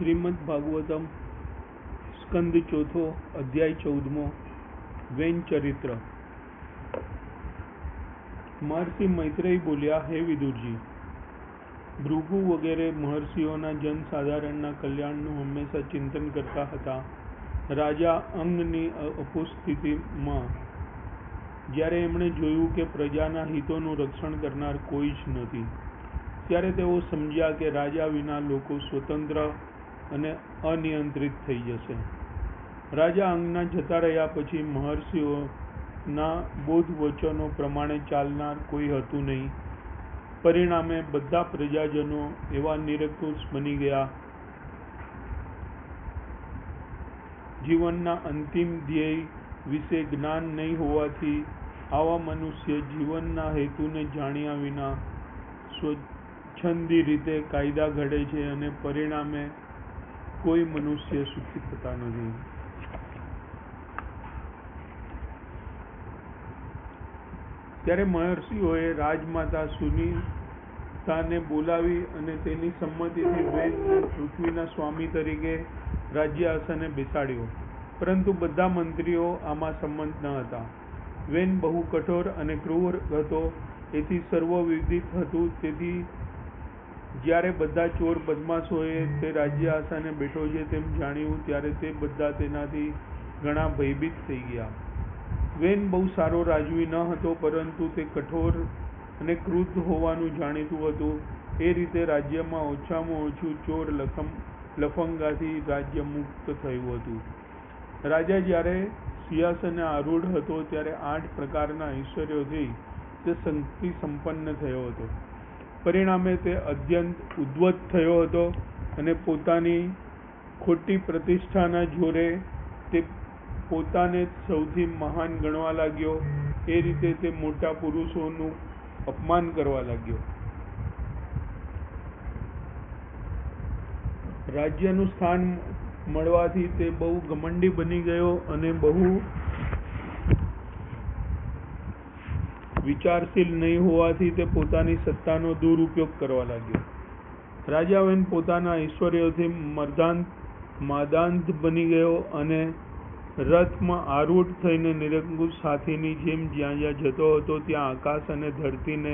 શ્રીમદ ભાગવતમ સ્કંદ ચોથો અધ્યાય 14મો વેન ચરિત્ર। મહર્ષિ મૈત્રેય બોલ્યા, હે વિદુરજી, ભૃગુ વગેરે મહર્ષિઓના જનસાધારણના કલ્યાણનું હંમેશા ચિંતન કરતા હતા। રાજા અંગની ઉપસ્થિતિમાં જ્યારે એમણે જોયું કે પ્રજાના હિતોનું રક્ષણ કરનાર કોઈ જ નથી, ત્યારે તેઓ સમજ્યા કે રાજા વિના લોકો સ્વતંત્ર અને અનિયંત્રિત થઈ જશે। રાજા અંગના જતા રહ્યા પછી મહર્ષિઓના બોધ વચનો પ્રમાણે ચાલનાર કોઈ હતું નહીં। પરિણામે બધા પ્રજાજનો એવા નિરંકુશ બની ગયા। જીવનના અંતિમ ધ્યેય વિશે જ્ઞાન નહીં હોવાથી આવા મનુષ્ય જીવનના હેતુને જાણ્યા વિના સ્વચ્છંદી રીતે કાયદા ઘડે છે અને પરિણામે કોઈ મનુષ્ય સુખી થતા નથી। ત્યારે મહર્ષિઓએ રાજમાતા સુનીતાને બોલાવી અને તેની સંમતિથી વેદને પૃથ્વીના સ્વામી તરીકે રાજ્યાસને બેસાડ્યો, પરંતુ બધા મંત્રીઓ આમાં સંમત ન હતા। વેન બહુ કઠોર અને ક્રૂર હતો, એથી સર્વ વિદિત હતું। તેથી જ્યારે બધા ચોર બદમાશોએ તે રાજ્યાસને બેઠો છે તેમ જાણ્યું, ત્યારે તે બધા તેનાથી ઘણા ભયભીત થઈ ગયા। વેન બહુ સારો રાજવી ન હતો, પરંતુ તે કઠોર અને ક્રૂર હોવાનું જાણીતું હતું। એ રીતે રાજ્યમાં ઓછામાં ઓછું ચોર લફંગાથી રાજ્ય મુક્ત થયું હતું। રાજા જ્યારે સિંહાસને આરૂઢ હતો ત્યારે 8 પ્રકારના ઐશ્વર્યોથી તે શક્તિ સંપન્ન થયો હતો। પરિણામે તે અત્યંત ઉદ્ધત થયો હતો અને પોતાની ખોટી પ્રતિષ્ઠાના જોરે તે પોતાને સૌથી મહાન ગણવા લાગ્યો। એ રીતે તે મોટા પુરુષોનું અપમાન કરવા લાગ્યો। રાજ્યનું સ્થાન મળવાથી તે બહુ ઘમંડી બની ગયો અને બહુ વિચારશીલ નહીં હોવાથી તે પોતાની સત્તાનો દુરુપયોગ કરવા લાગ્યો। રાજા વેન પોતાના ઐશ્વર્યોથી માદાંધ બની ગયો અને રથમાં આરૂઢ થઈને નિરંકુશ હાથીની જેમ જ્યાં જ્યાં જતો હતો ત્યાં આકાશ અને ધરતીને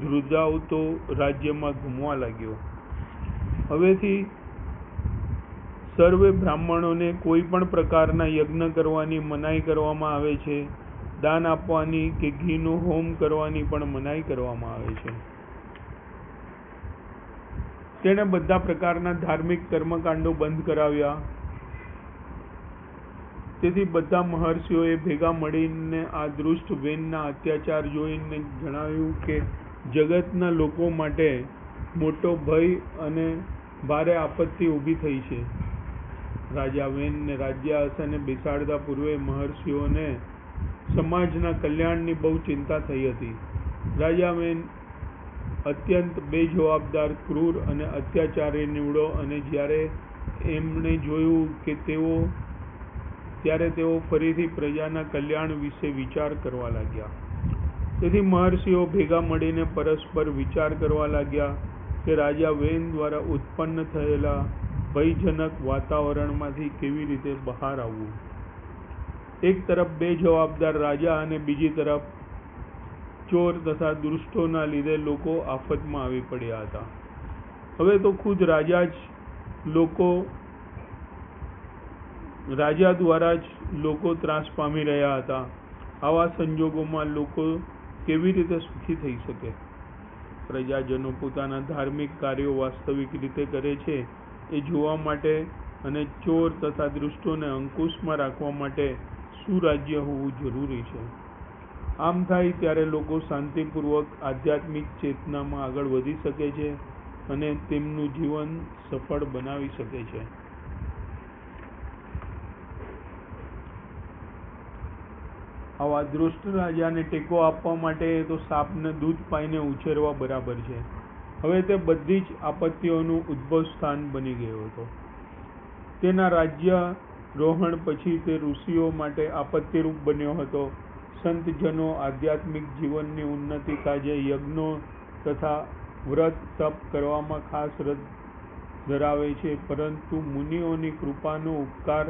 ધ્રુજાવતો રાજ્યમાં ઘૂમવા લાગ્યો। હવેથી સર્વે બ્રાહ્મણોને કોઈ પણ પ્રકારના યજ્ઞ કરવાની મનાઈ કરવામાં આવે છે। દાન આપવાની કે ઘીનો હોમ કરવાની પણ મનાઈ કરવામાં આવે છે। તેણે બધા પ્રકારના ધાર્મિક કર્મકાંડો બંધ કરાવ્યા। તેથી બધા મહર્ષિઓએ ભેગા મળીને આ દુષ્ટ વેનના અત્યાચાર જોઈને જણાવ્યું કે જગતના લોકો માટે મોટો ભય અને ભારે આપત્તિ ઊભી થઈ છે। રાજા વેનને રાજ્યાસને બેસાડતા પૂર્વે મહર્ષિઓને સમાજના કલ્યાણની બહુ ચિંતા થઈ હતી। રાજા વેન અત્યંત બેજવાબદાર, ક્રૂર અને અત્યાચારી નીવડો અને જ્યારે એમણે જોયું કે ત્યારે તેઓ ફરીથી પ્રજાના કલ્યાણ વિશે વિચાર કરવા લાગ્યા। તેથી મહર્ષિઓ ભેગા મળીને પરસ્પર વિચાર કરવા લાગ્યા કે રાજા વેન દ્વારા ઉત્પન્ન થયેલા ભયજનક વાતાવરણમાંથી કેવી રીતે બહાર આવવું। એક તરફ બેજવાબદાર રાજા અને બીજી તરફ ચોર તથા દુષ્ટોના લીધે લોકો આફતમાં આવી પડ્યા હતા। હવે તો ખુદ રાજા દ્વારા જ લોકો ત્રાસ પામી રહ્યા હતા। આવા સંજોગોમાં લોકો કેવી રીતે સુખી થઈ શકે? પ્રજાજનો પોતાના ધાર્મિક કાર્યો વાસ્તવિક રીતે કરે છે એ જોવા માટે અને ચોર તથા દુષ્ટોને અંકુશમાં રાખવા માટે સુરાજ્ય હોવું જરૂરી છે। આમ થાય ત્યારે લોકો શાંતિપૂર્વક આધ્યાત્મિક ચેતનામાં આગળ વધી શકે છે અને તેમનું જીવન સફળ બનાવી શકે છે। આવા દુષ્ટ રાજાને ટેકો આપવા માટે તો સાપને દૂધ પાઈને ઉછેરવા બરાબર છે। હવે તે બધી જ આપત્તિઓનું ઉદ્ભવ સ્થાન બની ગયો હતો। તેના રાજ્યારોહણ પછી તે ઋષિઓ માટે આપત્તિરૂપ બન્યો હતો। સંતજનો આધ્યાત્મિક જીવનની ઉન્નતિ કાજે યજ્ઞો તથા વ્રત તપ કરવામાં ખાસ રસ ધરાવે છે, પરંતુ મુનિઓની કૃપાનો ઉપકાર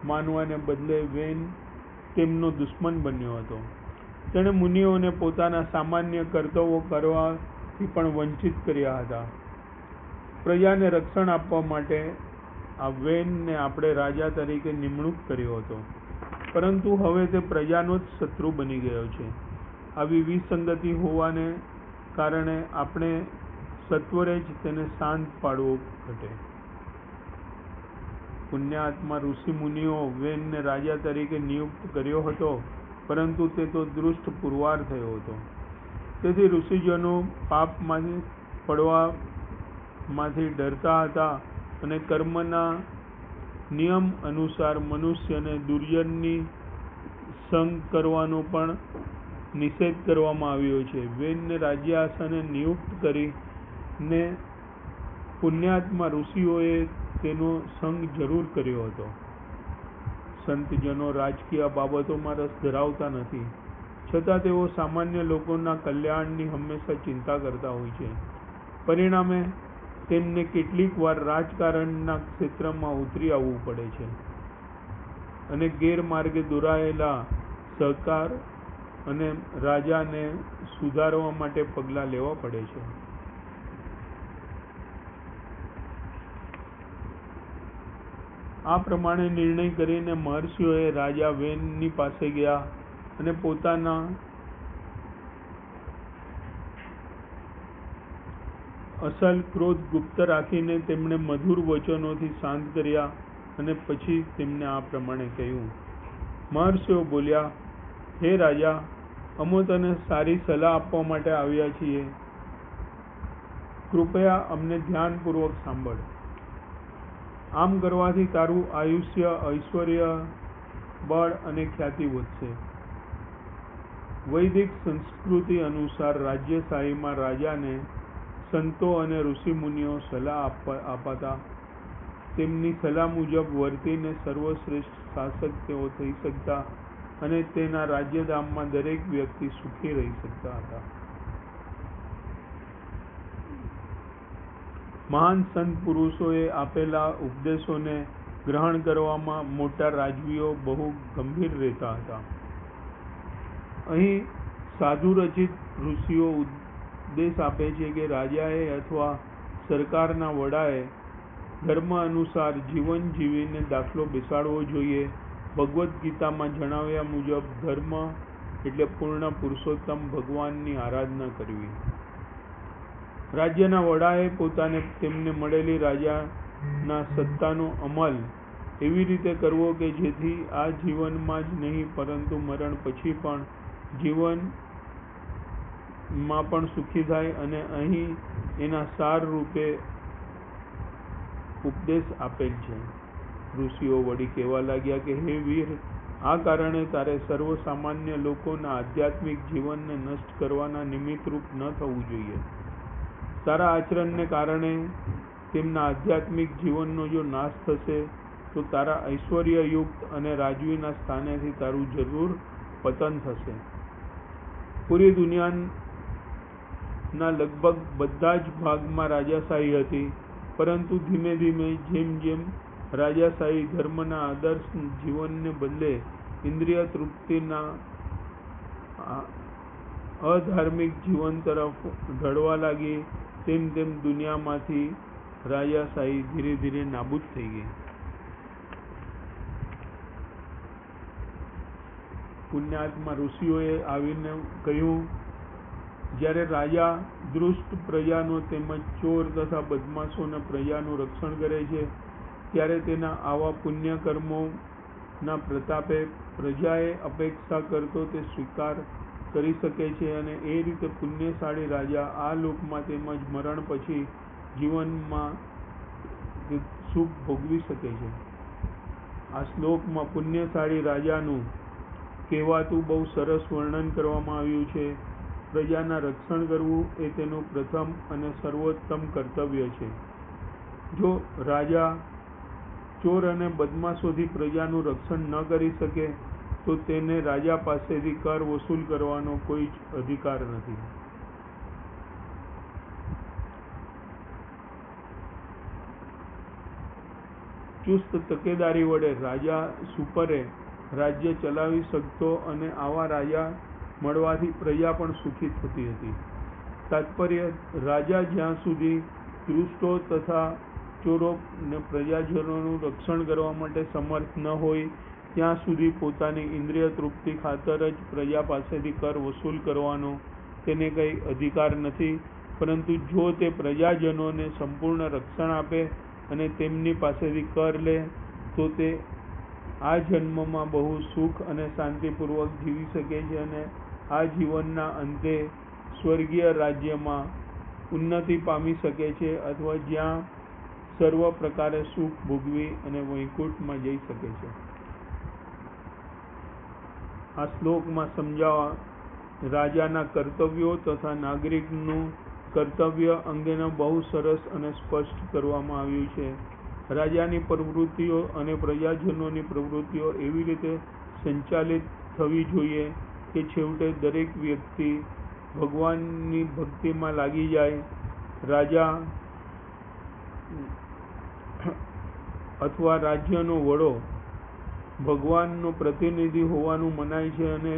માનવાને બદલે વેન તેમનો દુશ્મન બન્યો હતો. તેણે મુનિઓને પોતાના સામાન્ય કર્તવ્યો કરવાથી પણ વંચિત કર્યા હતા. પ્રજાને રક્ષણ આપવા માટે આ વેનને આપણે રાજા તરીકે નિમણૂક કર્યો હતો, પરંતુ હવે તે પ્રજાનો જ શત્રુ બની ગયો છે. આવી વિસંગતિ હોવાને કારણે આપણે સત્વરે જ તેને શાંત પાડવો ઘટે. પુણ્યાત્મા ઋષિ મુનિઓ વેનને રાજા તરીકે નિયુક્ત કર્યો હતો, પરંતુ તે તો દુષ્ટ પુરવાર થયો હતો. તેથી ઋષિજનો પાપમાંથી પડવામાંથી ડરતા હતા અને કર્મના નિયમ અનુસાર મનુષ્યને દુર્જનની સંગ કરવાનો પણ નિષેધ કરવામાં આવ્યો છે. વેનને રાજ્યાસને નિયુક્ત કરીને પુણ્યાત્મા ઋષિઓએ તેનો સંગ જરૂર કર્યો હતો. સંતજનો રાજકીય બાબતોમાં રસ ધરાવતા નથી, છતાં તેઓ સામાન્ય લોકોના કલ્યાણની હંમેશા ચિંતા કરતા હોય છે. પરિણામે તેમને કેટલીક વાર રાજકારણના ક્ષેત્રમાં ઉતરી આવવું પડે છે અને ગેરમાર્ગે દોરાયેલા સહકાર અને રાજાને સુધારવા માટે પગલાં લેવા પડે છે. આ પ્રમાણે નિર્ણય કરીને મહર્ષિઓએ રાજા વેનની પાસે ગયા અને પોતાના અસલ ક્રોધ ગુપ્ત રાખીને તેમણે મધુર વચનોથી શાંત કર્યા અને પછી તેમને આ પ્રમાણે કહ્યું. મહર્ષિઓ બોલ્યા, હે રાજા, અમે તને સારી સલાહ આપવા માટે આવ્યા છીએ. કૃપયા અમને ધ્યાનપૂર્વક સાંભળ. આમ કરવાથી તારું આયુષ્ય, ઐશ્વર્ય, બળ અને ખ્યાતિ વધશે. વૈદિક સંસ્કૃતિ અનુસાર રાજ્યશાહીમાં રાજાને સંતો અને ઋષિમુનિઓ સલાહ અપાતા. તેમની સલાહ મુજબ વર્તીને સર્વશ્રેષ્ઠ શાસક તેઓ થઈ શકતા અને તેના રાજ્યધામમાં દરેક વ્યક્તિ સુખી રહી શકતા હતા. મહાન સંત પુરુષોએ આપેલા ઉપદેશોને ગ્રહણ કરવામાં મોટા રાજવીઓ બહુ ગંભીર રહેતા હતા. અહીં સાધુ રચિત ઋષિઓ ઉપદેશ આપે છે કે રાજાએ અથવા સરકારના વડાએ ધર્મ અનુસાર જીવન જીવીને દાખલો બેસાડવો જોઈએ. ભગવદ્ ગીતામાં જણાવ્યા મુજબ ધર્મ એટલે પૂર્ણ પુરુષોત્તમ ભગવાનની આરાધના કરવી. રાજ્યના વડાએ પોતાને તેમને મળેલી રાજાના સત્તાનો અમલ એવી રીતે કરવો કે જેથી આ જીવનમાં જ નહીં પરંતુ મરણ પછી પણ જીવનમાં પણ સુખી થાય. અને અહીં એના સાર રૂપે ઉપદેશ આપેલ છે. ઋષિઓ વળી કહેવા લાગ્યા કે હે વીર, આ કારણે તારે સર્વ સામાન્ય લોકોના આધ્યાત્મિક જીવનને નષ્ટ કરવાના નિમિત્તરૂપ ન થવું જોઈએ. તારા આચરણને કારણે તેમના આધ્યાત્મિક જીવનનો જો નાશ થશે તો તારા ઐશ્વર્યયુક્ત અને રાજવીના સ્થાનેથી તારું જરૂર પતન થશે. પૂરી દુનિયાના લગભગ બધા જ ભાગમાં રાજાશાહી હતી, પરંતુ ધીમે ધીમે જેમ જેમ રાજાશાહી ધર્મના આદર્શ જીવનને બદલે ઇન્દ્રિય તૃપ્તિના અધાર્મિક જીવન તરફ ઢળવા લાગી, તેમ તેમ દુનિયામાંથી રાજાશાહી ધીરે ધીરે નાબૂદ થઈ ગઈ. પુણ્યાત્મા ઋષિઓએ આવીને કહ્યું, જ્યારે રાજા દુષ્ટ પ્રજાનો તેમજ ચોર તથા બદમાશોના પ્રજાનું રક્ષણ કરે છે, ત્યારે તેના આવા પુણ્ય કર્મોના પ્રતાપે પ્રજાએ અપેક્ષા કરતો તે સ્વીકાર કરી શકે છે અને એ રીતે પુણ્યશાળી રાજા આ લોકમાં તેમજ મરણ પછી જીવનમાં સુખ ભોગવી શકે છે. આ શ્લોકમાં પુણ્યશાળી રાજાનું કહેવાતું બહુ સરસ વર્ણન કરવામાં આવ્યું છે. પ્રજાના રક્ષણ કરવું એ તેનું પ્રથમ અને સર્વોત્તમ કર્તવ્ય છે. જો રાજા ચોર અને બદમાશોથી પ્રજાનું રક્ષણ ન કરી શકે તો તેને રાજા પાસેથી કર વસૂલ કરવાનો કોઈ જ અધિકાર નથી. ચુસ્ત તકેદારી વડે રાજા સુપરે રાજ્ય ચલાવી શકતો અને આવા રાજા મળવાથી પ્રજા પણ સુખી થતી હતી. તાત્પર્ય: રાજા જ્યાં સુધી દુષ્ટો તથા ચોરો ને પ્રજાજનોનું રક્ષણ કરવા માટે સમર્થ ન હોય ત્યાં સુધી પોતાની ઇન્દ્રિય તૃપ્તિ ખાતર જ પ્રજા પાસેથી કર વસૂલ કરવાનો તેને કંઈ અધિકાર નથી. પરંતુ જો તે પ્રજાજનોને સંપૂર્ણ રક્ષણ આપે અને તેમની પાસેથી કર લે તો તે આ જન્મમાં બહુ સુખ અને શાંતિપૂર્વક જીવી શકે છે અને આ જીવનના અંતે સ્વર્ગીય રાજ્યમાં ઉન્નતિ પામી શકે છે અથવા જ્યાં સર્વ પ્રકારે સુખ ભોગવી અને વૈકુંઠમાં જઈ શકે છે. આ શ્લોકમાં સમજાવવા રાજાના કર્તવ્યો તથા નાગરિકનું કર્તવ્ય અંગેનો બહુ સરસ અને સ્પષ્ટ કરવામાં આવ્યું છે. રાજાની પ્રવૃત્તિઓ અને પ્રજાજનોની પ્રવૃત્તિઓ એવી રીતે સંચાલિત થવી જોઈએ કે છેવટે દરેક વ્યક્તિ ભગવાનની ભક્તિમાં લાગી જાય. રાજા અથવા રાજ્યનો વડો ભગવાનનો પ્રતિનિધિ હોવાનું મનાય છે અને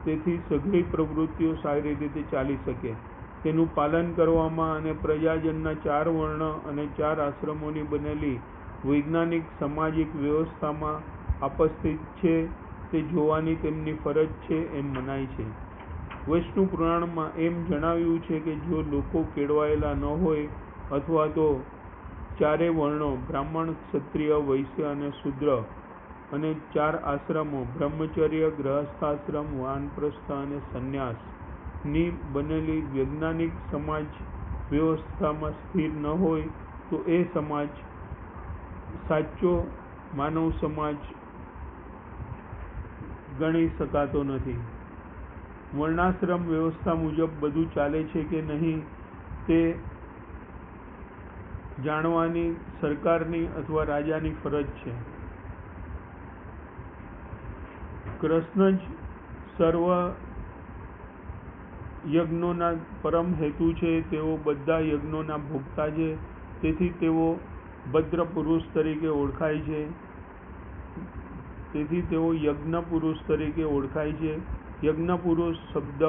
તેથી સઘળી પ્રવૃત્તિઓ સારી રીતે ચાલી શકે તેનું પાલન કરવામાં અને પ્રજાજનના 4 વર્ણ અને 4 આશ્રમોની બનેલી વૈજ્ઞાનિક સામાજિક વ્યવસ્થામાં ઉપસ્થિત છે તે જોવાની તેમની ફરજ છે એમ મનાય છે. વૈષ્ણુ પુરાણમાં એમ જણાવ્યું છે કે જો લોકો કેળવાયેલા ન હોય અથવા તો 4 વર્ણો બ્રાહ્મણ, ક્ષત્રિય, વૈશ્ય અને શૂદ્ર અને 4 આશ્રમો બ્રહ્મચર્ય, ગૃહસ્થાશ્રમ, વાનપ્રસ્થ અને સંન્યાસ ની બનેલી વૈજ્ઞાનિક સમાજ વ્યવસ્થામાં સ્થિર ન હોય તો એ સમાજ સાચો માનવ સમાજ ગણી શકાતો નથી. વર્ણાશ્રમ વ્યવસ્થા મુજબ બધું ચાલે છે કે નહીં તે જાણવાની સરકારની અથવા રાજાની ફરજ છે. કૃષ્ણ જ સર્વ યજ્ઞોના પરમ હેતુ છે. તેઓ બધા યજ્ઞોના ભોગતા છે. તેથી તેઓ ભદ્ર પુરુષ તરીકે ઓળખાય છે. તેથી તેઓ યજ્ઞ પુરુષ તરીકે ઓળખાય છે. યજ્ઞ પુરુષ શબ્દ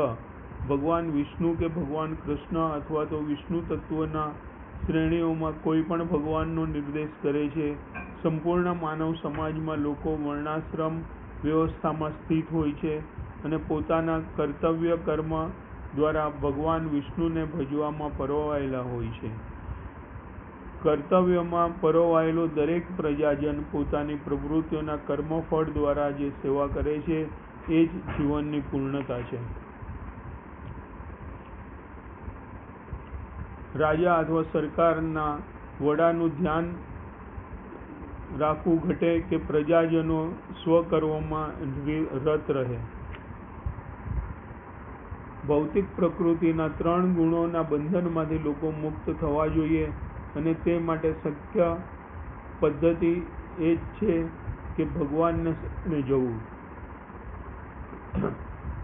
ભગવાન વિષ્ણુ કે ભગવાન કૃષ્ણ અથવા તો વિષ્ણુ તત્વના શ્રેણીઓમાં કોઈ પણ ભગવાનનો નિર્દેશ કરે છે. સંપૂર્ણ માનવ સમાજમાં લોકો વર્ણાશ્રમ વ્યવસ્થામાં સ્થિત હોય છે અને પોતાના કર્તવ્ય કર્મ દ્વારા ભગવાન વિષ્ણુને ભજવામાં પરોવાયેલા હોય છે. કર્તવ્યમાં પરોવાયેલો દરેક પ્રજાજન પોતાની પ્રવૃત્તિઓના કર્મફળ દ્વારા જે સેવા કરે છે એ જ જીવનની પૂર્ણતા છે. રાજા અથવા સરકારના વડાનું ધ્યાન રાખવું ઘટે કે પ્રજાજનો સ્વકર્મમાં રત રહે. ભૌતિક પ્રકૃતિના 3 ગુણોના બંધનમાંથી લોકો મુક્ત થવા જોઈએ અને તે માટે શક્ય પદ્ધતિ એ જ છે કે ભગવાનને શરણે જવું.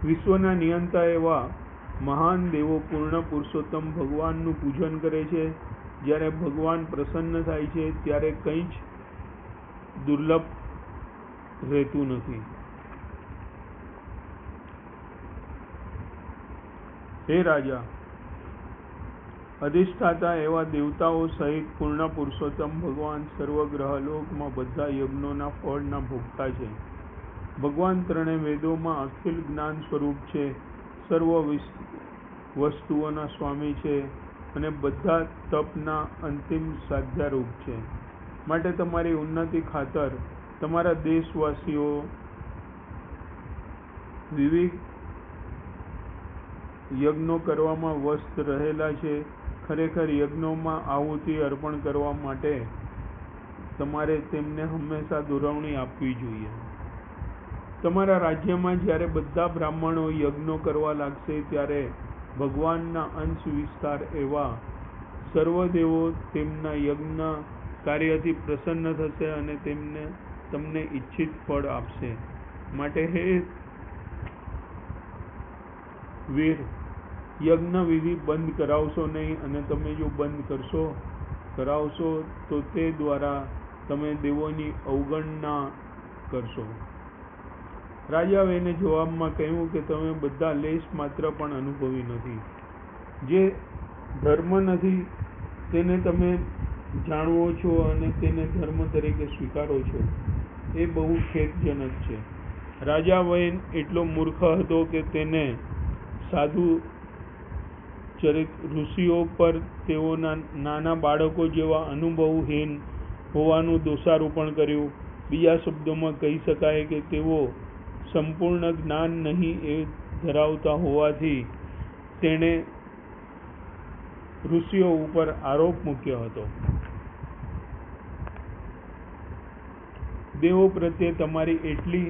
વિશ્વના નિયંતા એવા મહાન દેવો પૂર્ણ પુરુષોત્તમ ભગવાનનું પૂજન કરે છે. જ્યારે ભગવાન પ્રસન્ન થાય છે ત્યારે કંઈ જ દુર્લભ રહેતું નથી. હે રાજા, અધિષ્ઠાતા એવા દેવતાઓ સહિત પૂર્ણ પુરુષોત્તમ ભગવાન સર્વગ્રહલોકમાં બધા યજ્ઞોના ફળના ભોગતા છે. ભગવાન 3 વેદોમાં અખિલ જ્ઞાન સ્વરૂપ છે, સર્વ વસ્તુઓના સ્વામી છે અને બધા તપના અંતિમ સાધ્યારૂપ છે. માટે તમારી ઉન્નતિ ખાતર તમારા દેશવાસીઓ વિવિધ યજ્ઞો કરવામાં વ્યસ્ત રહેલા છે. ખરેખર યજ્ઞોમાં આહુતિ અર્પણ કરવા માટે તમારે તેમને હંમેશા દોરવણી આપવી જોઈએ. તમારા રાજ્યમાં જ્યારે બધા બ્રાહ્મણો યજ્ઞો કરવા લાગશે ત્યારે ભગવાનના અંશ વિસ્તાર એવા સર્વદેવો તેમના યજ્ઞ કાર્યથી પ્રસન્ન થશે અને તમને ઈચ્છિત ફળ આપશે. માટે હે વીર, યજ્ઞ વિધિ બંધ કરાવશો નહીં અને તમે જો બંધ કરાવશો તો તે દ્વારા તમે દેવોની અવગણના કરશો? રાજા વેને જવાબમાં કહ્યું કે તમે બધા લેશ માત્ર પણ અનુભવી નથી. જે ધર્મ નથી તેને તમે જાણવો છો અને તેને ધર્મ તરીકે સ્વીકારો છો, એ બહુ ખેદજનક છે. રાજા વેન એટલો મૂર્ખ હતો કે તેને સાધુ ચરિત ઋષિઓ પર તેઓના નાના બાળકો જેવા અનુભવહીન હોવાનું દોષારોપણ કર્યું. બીજા શબ્દોમાં કહી શકાય કે તેઓ સંપૂર્ણ જ્ઞાન નહીં એ ધરાવતા હોવાથી તેણે ઋષિઓ ઉપર આરોપ મૂક્યો હતો. દેવો પ્રત્યે તમારી એટલી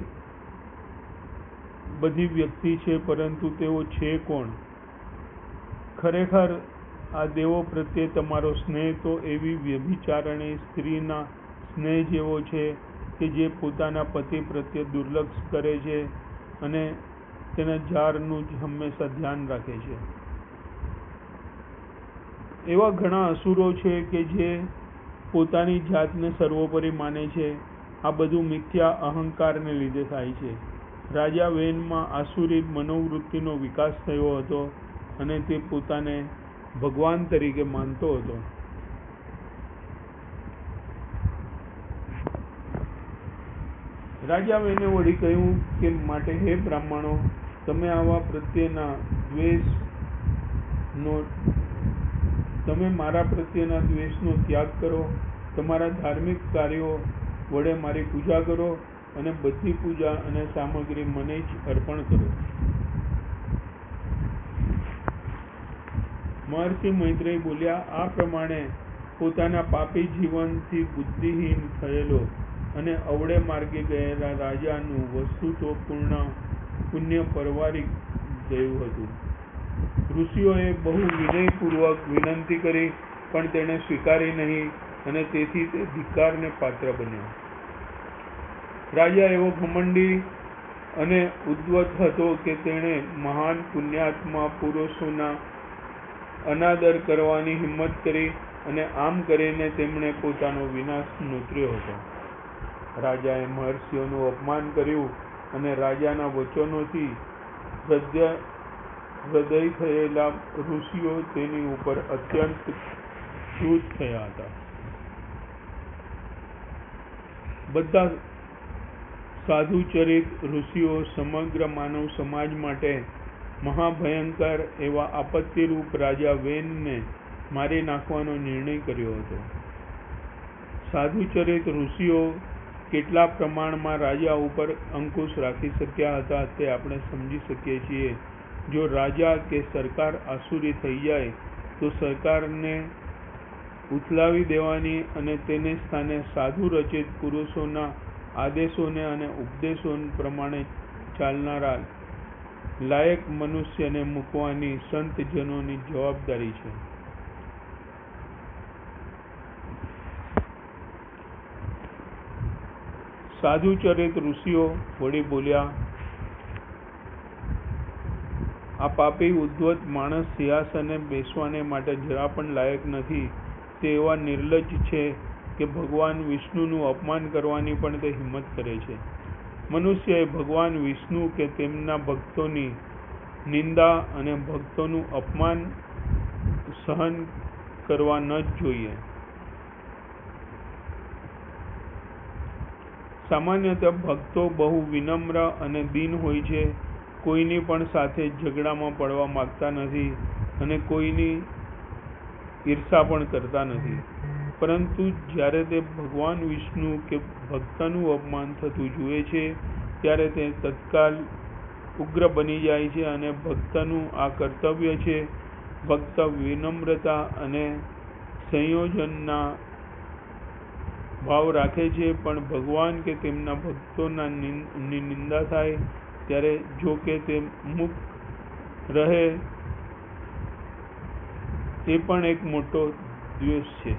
બધી વ્યક્તિ છે, પરંતુ તેઓ છે કોણ? ખરેખર આ દેવો પ્રત્યે તમારો સ્નેહ તો એવી વ્યભિચારણી સ્ત્રીના સ્નેહ જેવો છે કે જે પોતાના પતિ પ્રત્યે દુર્લક્ષ કરે છે અને તેના જારનું જ હંમેશા ધ્યાન રાખે છે. એવા ઘણા અસુરો છે કે જે પોતાની જાતને સર્વોપરી માને છે. આ બધું મિથ્યા અહંકારને લીધે થાય છે. રાજા વેનમાં આસુરી મનોવૃત્તિનો વિકાસ થયો હતો અને તે પોતાને ભગવાન તરીકે માનતો હતો. રાજા વેને વળી કહ્યું કે માટે હે બ્રાહ્મણો, તમે મારા પ્રત્યેના દ્વેષનો ત્યાગ કરો. તમારા ધાર્મિક કાર્યો વડે મારી પૂજા કરો અને બધી પૂજા અને સામગ્રી મને જ અર્પણ કરો. મહર્ષિ મૈત્રેય બોલ્યા, આ પ્રમાણે પોતાના પાપી જીવનથી બુદ્ધિહીન થયેલો અને અવળે માર્ગે ગયેલા રાજાનું વસ્તુત્વપૂર્ણ પુણ્ય પરવારી ગયું હતું. ઋષિઓએ બહુ વિનયપૂર્વક વિનંતી કરી, પણ તેણે સ્વીકારી નહીં અને તેથી તે ધિક્કારને પાત્ર બન્યો. રાજા એવો ઘમંડી અને ઉદ્ધત હતો કે તેણે મહાન પુણ્યાત્મા પુરુષોના અનાદર કરવાની હિંમત કરી અને આમ કરીને તેમણે પોતાનો વિનાશ નોતર્યો હતો. રાજાએ મહર્ષિઓનું અપમાન કર્યું અને રાજાના વચનોથી હૃદય થયેલા ઋષિઓ તેની ઉપર અત્યંત ક્રુદ્ધ થયા હતા. બધા સાધુચરિત ઋષિઓ સમગ્ર માનવ સમાજ માટે મહાભયંકર એવા આપત્તિરૂપ રાજા વેનને મારી નાખવાનો નિર્ણય કર્યો હતો. સાધુચરિત ઋષિઓ કેટલા પ્રમાણમાં રાજા ઉપર અંકુશ રાખી શક્યા હતા તે આપણે સમજી શકીએ છીએ. જો રાજા કે સરકાર આસુરી થઈ જાય તો સરકારને ઉથલાવી દેવાની અને તેને સ્થાને સાધુ રચિત પુરુષોના આદેશોને અને ઉપદેશો પ્રમાણે ચાલનારા લાયક મનુષ્યને મૂકવાની સંતજનોની જવાબદારી છે. સાધુચરિત ઋષિઓ વળી બોલ્યા, આ પાપી ઉદ્ધત માણસ સિંહાસને બેસવાને માટે જરા પણ લાયક નથી. તે એવા નિર્લજ્જ છે કે ભગવાન વિષ્ણુનું અપમાન કરવાની પણ તે હિંમત કરે છે. મનુષ્યએ ભગવાન વિષ્ણુ કે તેમના ભક્તોની નિંદા અને ભક્તોનું અપમાન સહન કરવા ન જ જોઈએ. સામાન્યતઃ ભક્તો બહુ વિનમ્ર અને દીન હોય છે. કોઈની પણ સાથે ઝઘડામાં પડવા માંગતા નથી અને કોઈની ઈર્ષા પણ કરતા નથી. પરંતુ જ્યારે તે ભગવાન વિષ્ણુ કે ભક્તનું અપમાન થતું જુએ છે ત્યારે તે તત્કાલ ઉગ્ર બની જાય છે અને ભક્તનું આ કર્તવ્ય છે. ભક્ત વિનમ્રતા અને સંયોજનના ભાવ રાખે છે, પણ ભગવાન કે તેમના ભક્તોના નિંદા થાય ત્યારે જો કે તે મુક્ત રહે તે પણ એક મોટો દ્વેષ છે.